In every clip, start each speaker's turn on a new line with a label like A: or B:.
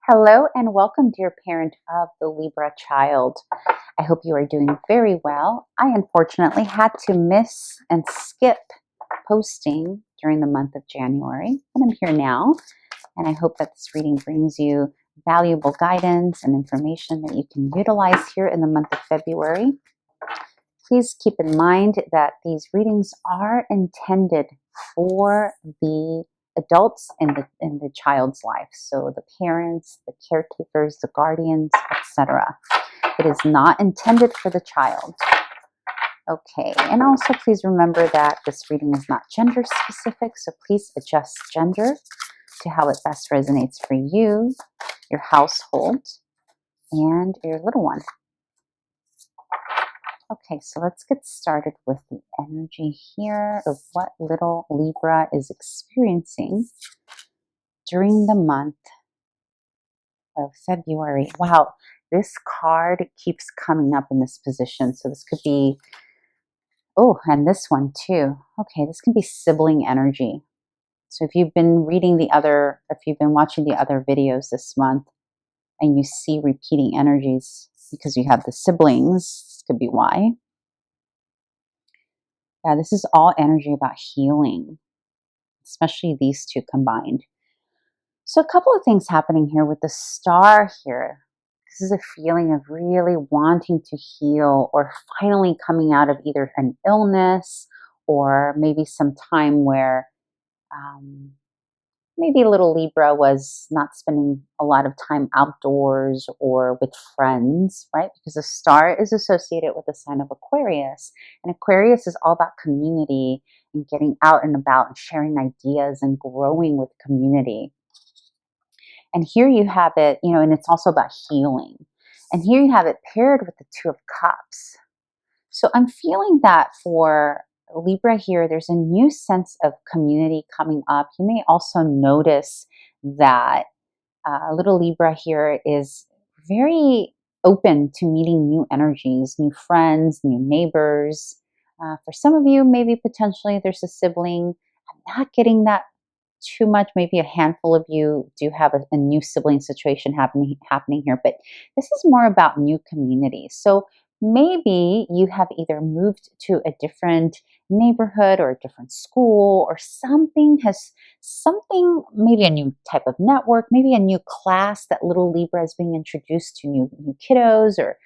A: Hello and welcome, dear parent of the Libra child. I hope you are doing very well. I unfortunately had to miss and skip posting during the month of January, and I'm here now. And I hope that this reading brings you valuable guidance and information that you can utilize here in the month of February. Please keep in mind that these readings are intended for the adults in the child's life, so the parents, the caretakers, the guardians, etc. It is not intended for the child. Okay, and also please remember that this reading is not gender specific, so please adjust gender to how it best resonates for you, your household, and your little one. Okay, so let's get started with the energy here of what little Libra is experiencing during the month of February. Wow, this card keeps coming up in this position. So this could be, oh, and this one too. Okay, this can be sibling energy. So if you've been watching the other videos this month and you see repeating energies because you have the siblings, this could be why. Yeah, this is all energy about healing, especially these two combined. So a couple of things happening here with the star here. This is a feeling of really wanting to heal or finally coming out of either an illness or maybe some time where maybe little Libra was not spending a lot of time outdoors or with friends, right? Because the star is associated with the sign of Aquarius. And Aquarius is all about community and getting out and about and sharing ideas and growing with community. And here you have it, and it's also about healing. And here you have it paired with the Two of Cups. So I'm feeling that for Libra here, there's a new sense of community coming up. You may also notice that little Libra here is very open to meeting new energies, new friends, new neighbors. For some of you, maybe potentially there's a sibling. I'm not getting that too much. Maybe a handful of you do have a new sibling situation happening here, but this is more about new communities. So maybe you have either moved to a different neighborhood or a different school or something, maybe a new type of network, maybe a new class that little Libra is being introduced to, new kiddos or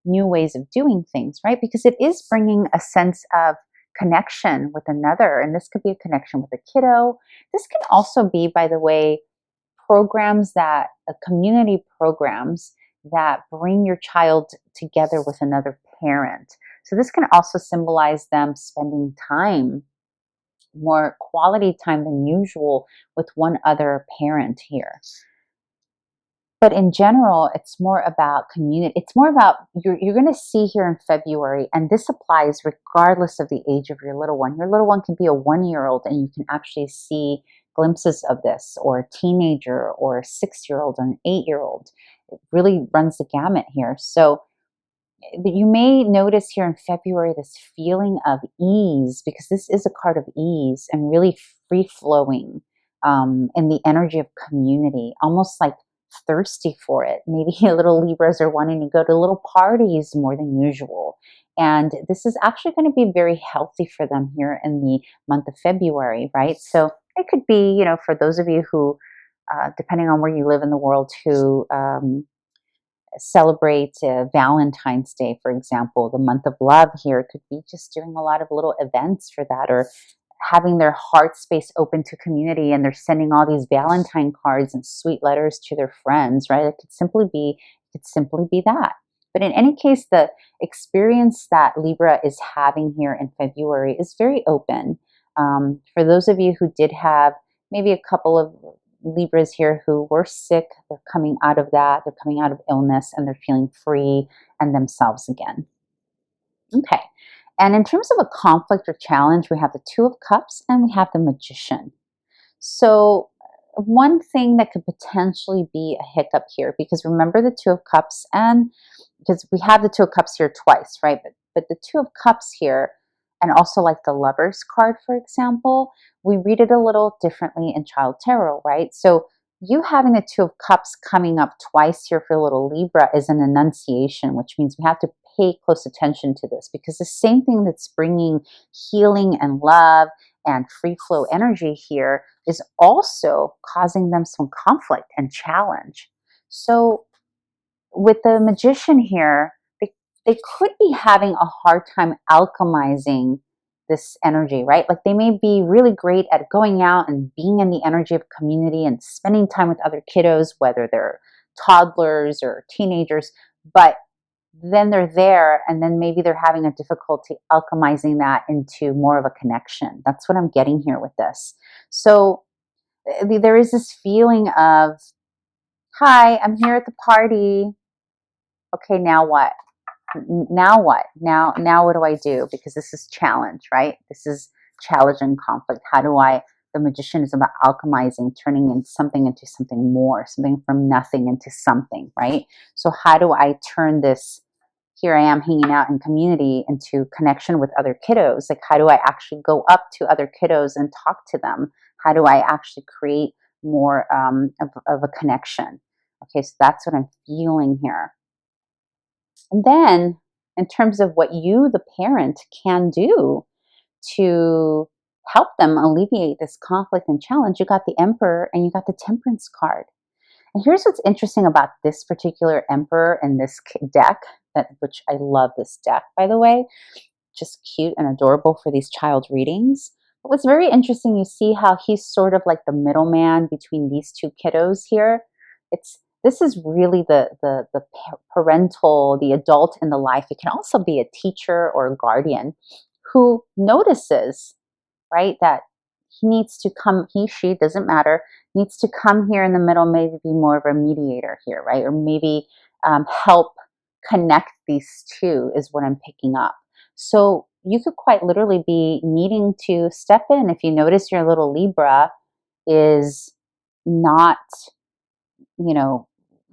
A: new ways of doing things, right? Because it is bringing a sense of connection with another, and this could be a connection with a kiddo. This can also be, by the way, community programs that bring your child together with another parent. So this can also symbolize them spending time, more quality time than usual, with one other parent here. But in general, it's more about community. It's more about, you're going to see here in February, and this applies regardless of the age of your little one. Your little one can be a 1-year-old, and you can actually see glimpses of this, or a teenager, or a 6-year-old, or an 8-year-old. It really runs the gamut here. So you may notice here in February this feeling of ease, because this is a card of ease and really free-flowing in the energy of community, almost like thirsty for it. Maybe little Libras are wanting to go to little parties more than usual. And this is actually going to be very healthy for them here in the month of February, right? So it could be, for those of you who, depending on where you live in the world, who celebrate Valentine's Day, for example, the month of love here could be just doing a lot of little events for that, or having their heart space open to community, and they're sending all these Valentine cards and sweet letters to their friends, right? It could simply be that. But in any case, the experience that Libra is having here in February is very open. For those of you who did have maybe a couple of Libras here who were sick, they're coming out of that, they're coming out of illness, and they're feeling free and themselves again. Okay. And in terms of a conflict or challenge, we have the Two of Cups and we have the Magician. So one thing that could potentially be a hiccup here, because remember the Two of Cups, and because we have the Two of Cups here twice, right? But the Two of Cups here, and also like the Lovers card, for example, we read it a little differently in Child Tarot, right? So you having the Two of Cups coming up twice here for little Libra is an annunciation, which means we have to pay close attention to this, because the same thing that's bringing healing and love and free flow energy here is also causing them some conflict and challenge. So with the Magician here, they could be having a hard time alchemizing this energy, right? Like they may be really great at going out and being in the energy of community and spending time with other kiddos, whether they're toddlers or teenagers, but then they're there and then maybe they're having a difficulty alchemizing that into more of a connection. That's what I'm getting here with this. So there is this feeling of, hi, I'm here at the party. Okay, now what? Now what? Now what do I do? Because this is challenge, right? This is challenge and conflict. How do I, the Magician is about alchemizing, turning in something into something more, something from nothing into something, right? So how do I turn this, here I am hanging out in community, into connection with other kiddos? Like how do I actually go up to other kiddos and talk to them? How do I actually create more of a connection? Okay, so that's what I'm feeling here. And then, in terms of what you, the parent, can do to help them alleviate this conflict and challenge, you got the Emperor and you got the Temperance card. And here's what's interesting about this particular Emperor and this deck, which I love this deck, by the way. Just cute and adorable for these child readings. But what's very interesting, you see how he's sort of like the middleman between these two kiddos here. This is really the parental, the adult in the life. It can also be a teacher or a guardian who notices, right, that he needs to come, he, she, doesn't matter, needs to come here in the middle, maybe be more of a mediator here, right? Or maybe help connect these two is what I'm picking up. So you could quite literally be needing to step in if you notice your little Libra is not, you know,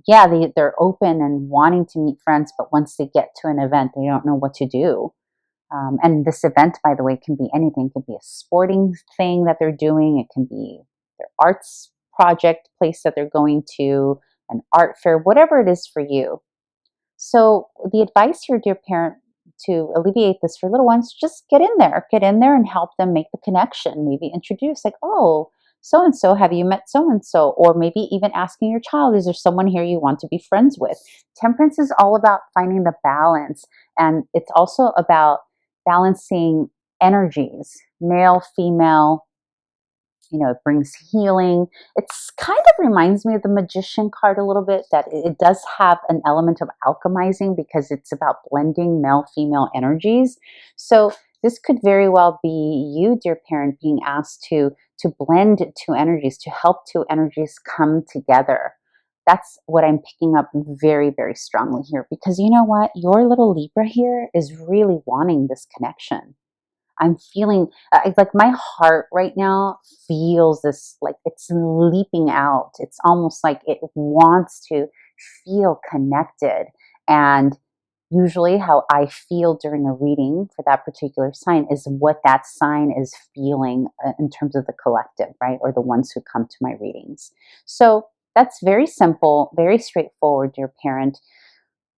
A: yeah, they're open and wanting to meet friends, but once they get to an event, they don't know what to do. And this event, by the way, can be anything. It can be a sporting thing that they're doing. It can be their arts project place that they're going to, an art fair, whatever it is for you. So the advice here, dear parent, to alleviate this for little ones, just get in there and help them make the connection. Maybe introduce, like, oh, so-and-so, have you met so-and-so? Or maybe even asking your child, is there someone here you want to be friends with? Temperance is all about finding the balance. And it's also about balancing energies, male, female. You know, it brings healing. It's kind of reminds me of the Magician card a little bit, that it does have an element of alchemizing because it's about blending male, female energies. So this could very well be you, dear parent, being asked to blend two energies, to help two energies come together. That's what I'm picking up very, very strongly here, because you know what? Your little Libra here is really wanting this connection. I'm feeling like my heart right now feels this, like it's leaping out. It's almost like it wants to feel connected. And usually how I feel during a reading for that particular sign is what that sign is feeling in terms of the collective, right? Or the ones who come to my readings. So that's very simple, very straightforward, dear parent.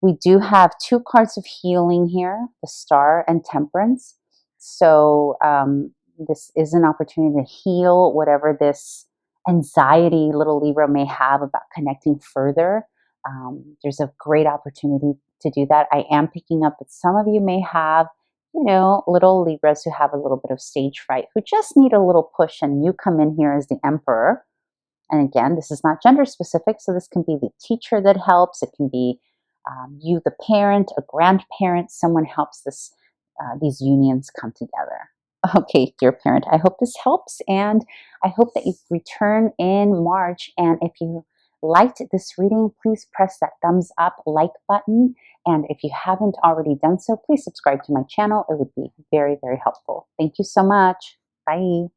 A: We do have two cards of healing here, the Star and Temperance. So this is an opportunity to heal whatever this anxiety little Libra may have about connecting further. There's a great opportunity to do that. I am picking up that some of you may have, you know, little Libras who have a little bit of stage fright, who just need a little push, and you come in here as the Emperor. And again, this is not gender specific, so this can be the teacher that helps. It can be you, the parent, a grandparent, someone helps these unions come together. Okay, dear parent, I hope this helps, and I hope that you return in March. And if you liked this reading, please press that thumbs up, like button. And if you haven't already done so, please subscribe to my channel. It would be very, very helpful. Thank you so much. Bye.